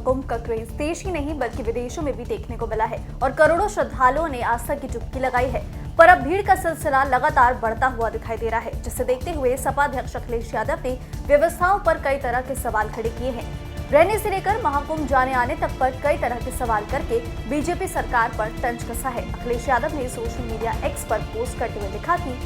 महाकुंभ का क्रेज देश ही नहीं बल्कि विदेशों में भी देखने को मिला है और करोड़ों श्रद्धालुओं ने आस्था की डुबकी लगाई है। पर अब भीड़ का सिलसिला लगातार बढ़ता हुआ दिखाई दे रहा है, जिसे देखते हुए सपा अध्यक्ष अखिलेश यादव ने व्यवस्थाओं पर कई तरह के सवाल खड़े किए हैं। रहने से लेकर महाकुंभ जाने आने तक पर कई तरह के सवाल करके बीजेपी सरकार पर तंज कसा है। अखिलेश यादव ने सोशल मीडिया एक्स पर पोस्ट करते हुए लिखा कि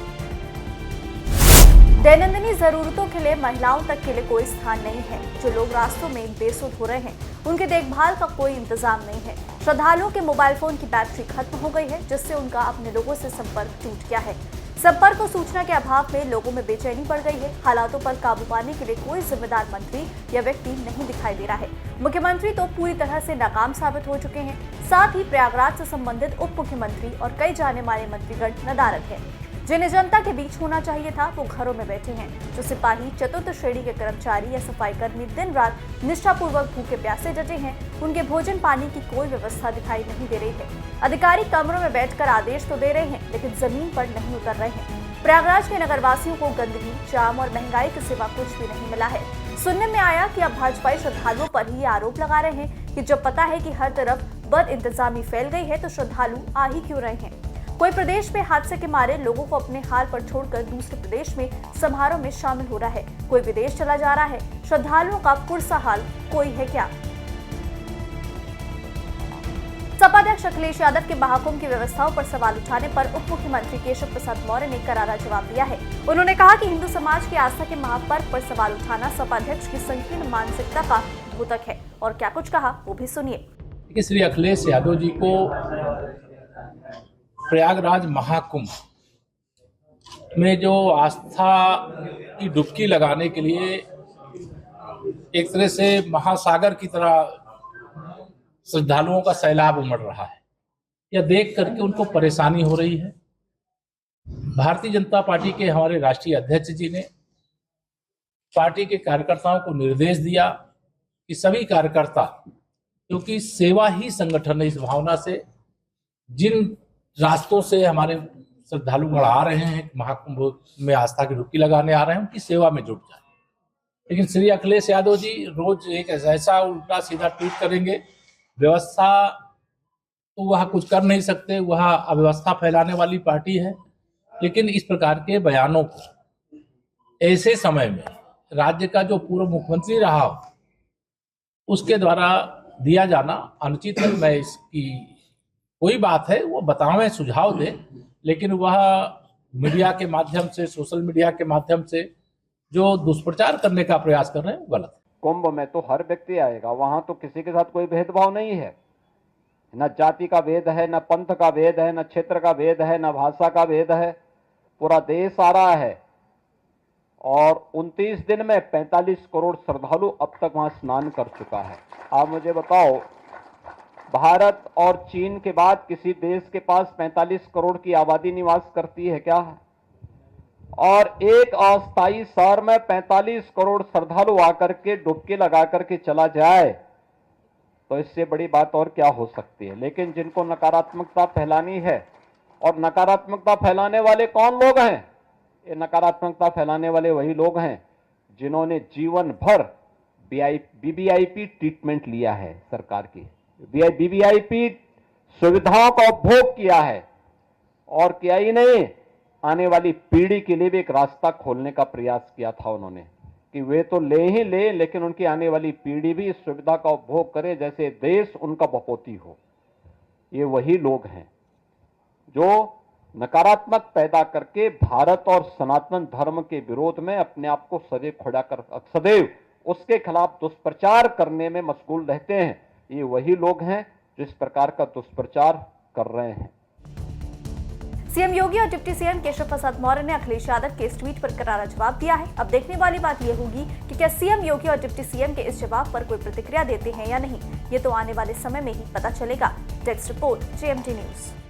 दैनंदिनी जरूरतों के लिए महिलाओं तक के लिए कोई स्थान नहीं है। जो लोग रास्तों में बेसुध हो रहे हैं, उनके देखभाल का कोई इंतजाम नहीं है। श्रद्धालुओं के मोबाइल फोन की बैटरी खत्म हो गई है, जिससे उनका अपने लोगों से संपर्क टूट गया है। संपर्क और सूचना के अभाव में लोगों में बेचैनी बढ़ गई है। हालातों पर काबू पाने के लिए कोई जिम्मेदार मंत्री या व्यक्ति नहीं दिखाई दे रहा है। मुख्यमंत्री तो पूरी तरह से नाकाम साबित हो चुके हैं। साथ ही प्रयागराज से संबंधित उप मुख्यमंत्री और कई जाने माने मंत्रीगण नदारद है। जिन्हें जनता के बीच होना चाहिए था, वो घरों में बैठे हैं। जो सिपाही, चतुर्थ श्रेणी के कर्मचारी या सफाई कर्मी दिन रात निष्ठापूर्वक भूखे प्यासे डटे हैं, उनके भोजन पानी की कोई व्यवस्था दिखाई नहीं दे रही है। अधिकारी कमरों में बैठकर आदेश तो दे रहे हैं, लेकिन जमीन पर नहीं उतर रहे हैं। प्रयागराज के नगरवासियों को गंदगी, जाम और महंगाई के सिवा कुछ भी नहीं मिला है। सुनने में आया कि अब भाजपाई श्रद्धालुओं पर ही आरोप लगा रहे हैं कि जब पता है कि हर तरफ बद इंतजामी फैल गई है, तो श्रद्धालु आ ही क्यों रहे हैं। कोई प्रदेश में हादसे के मारे लोगों को अपने हाल पर छोड़कर दूसरे प्रदेश में समारोह में शामिल हो रहा है। कोई विदेश चला जा रहा है। श्रद्धालुओं का पुरसा हाल कोई है क्या। सपा अध्यक्ष अखिलेश यादव के महाकुंभ की व्यवस्थाओं पर सवाल उठाने पर उप मुख्यमंत्री केशव प्रसाद मौर्य ने करारा जवाब दिया है। उन्होंने कहा कि हिंदू समाज की आस्था के महापर्व पर सवाल उठाना सपा अध्यक्ष की संकीर्ण मानसिकता का द्योतक है। और क्या कुछ कहा, वो भी सुनिए। श्री अखिलेश यादव जी को प्रयागराज महाकुंभ में जो आस्था की डुबकी लगाने के लिए एक तरह से महासागर की तरह श्रद्धालुओं का सैलाब उमड़ रहा है, यह देख करके उनको परेशानी हो रही है। भारतीय जनता पार्टी के हमारे राष्ट्रीय अध्यक्ष जी ने पार्टी के कार्यकर्ताओं को निर्देश दिया कि सभी कार्यकर्ता, क्योंकि सेवा ही संगठन है, इस भावना से जिन रास्तों से हमारे श्रद्धालु आ रहे हैं, महाकुंभ में आस्था की डुबकी लगाने आ रहे हैं, उनकी सेवा में जुट जाए। लेकिन श्री अखिलेश यादव जी रोज एक ऐसा उल्टा सीधा ट्वीट करेंगे। व्यवस्था तो वह कुछ कर नहीं सकते, वह अव्यवस्था फैलाने वाली पार्टी है। लेकिन इस प्रकार के बयानों को ऐसे समय में राज्य का जो पूर्व मुख्यमंत्री रहा उसके द्वारा दिया जाना अनुचित है। मैं इसकी कोई बात है वो बतावें, सुझाव दें, लेकिन वह मीडिया के माध्यम से, सोशल मीडिया के माध्यम से जो दुष्प्रचार करने का प्रयास कर रहे हैं वो गलत है। कुंभ में तो हर व्यक्ति आएगा, वहां तो किसी के साथ कोई भेदभाव नहीं है। न जाति का भेद है, न पंथ का भेद है, न क्षेत्र का भेद है, न भाषा का भेद है। पूरा देश आ रहा है और 29 दिन में 45 करोड़ श्रद्धालु अब तक वहां स्नान कर चुका है। आप मुझे बताओ, भारत और चीन के बाद किसी देश के पास 45 करोड़ की आबादी निवास करती है क्या? और एक अस्थायी शहर में 45 करोड़ श्रद्धालु आकर के डुबकी लगा करके चला जाए, तो इससे बड़ी बात और क्या हो सकती है। लेकिन जिनको नकारात्मकता फैलानी है, और नकारात्मकता फैलाने वाले कौन लोग हैं? ये नकारात्मकता फैलाने वाले वही लोग हैं जिन्होंने जीवन भर वीवीआईपी ट्रीटमेंट लिया है, सरकार की वीवीआईपी सुविधाओं का उपभोग किया है। और किया ही नहीं, आने वाली पीढ़ी के लिए भी एक रास्ता खोलने का प्रयास किया था उन्होंने कि वे तो ले ही ले, लेकिन उनकी आने वाली पीढ़ी भी इस सुविधा का उपभोग करे, जैसे देश उनका बपोती हो। ये वही लोग हैं जो नकारात्मक पैदा करके भारत और सनातन धर्म के विरोध में अपने आप को सदैव उसके खिलाफ दुष्प्रचार करने में मशगूल रहते हैं। ये वही लोग हैं जो इस प्रकार का दुष्प्रचार कर रहे हैं। सीएम योगी और डिप्टी सीएम केशव प्रसाद मौर्य ने अखिलेश यादव के इस ट्वीट पर करारा जवाब दिया है। अब देखने वाली बात यह होगी कि क्या सीएम योगी और डिप्टी सीएम के इस जवाब पर कोई प्रतिक्रिया देते हैं या नहीं। ये तो आने वाले समय में ही पता चलेगा। Desk report, GMT news.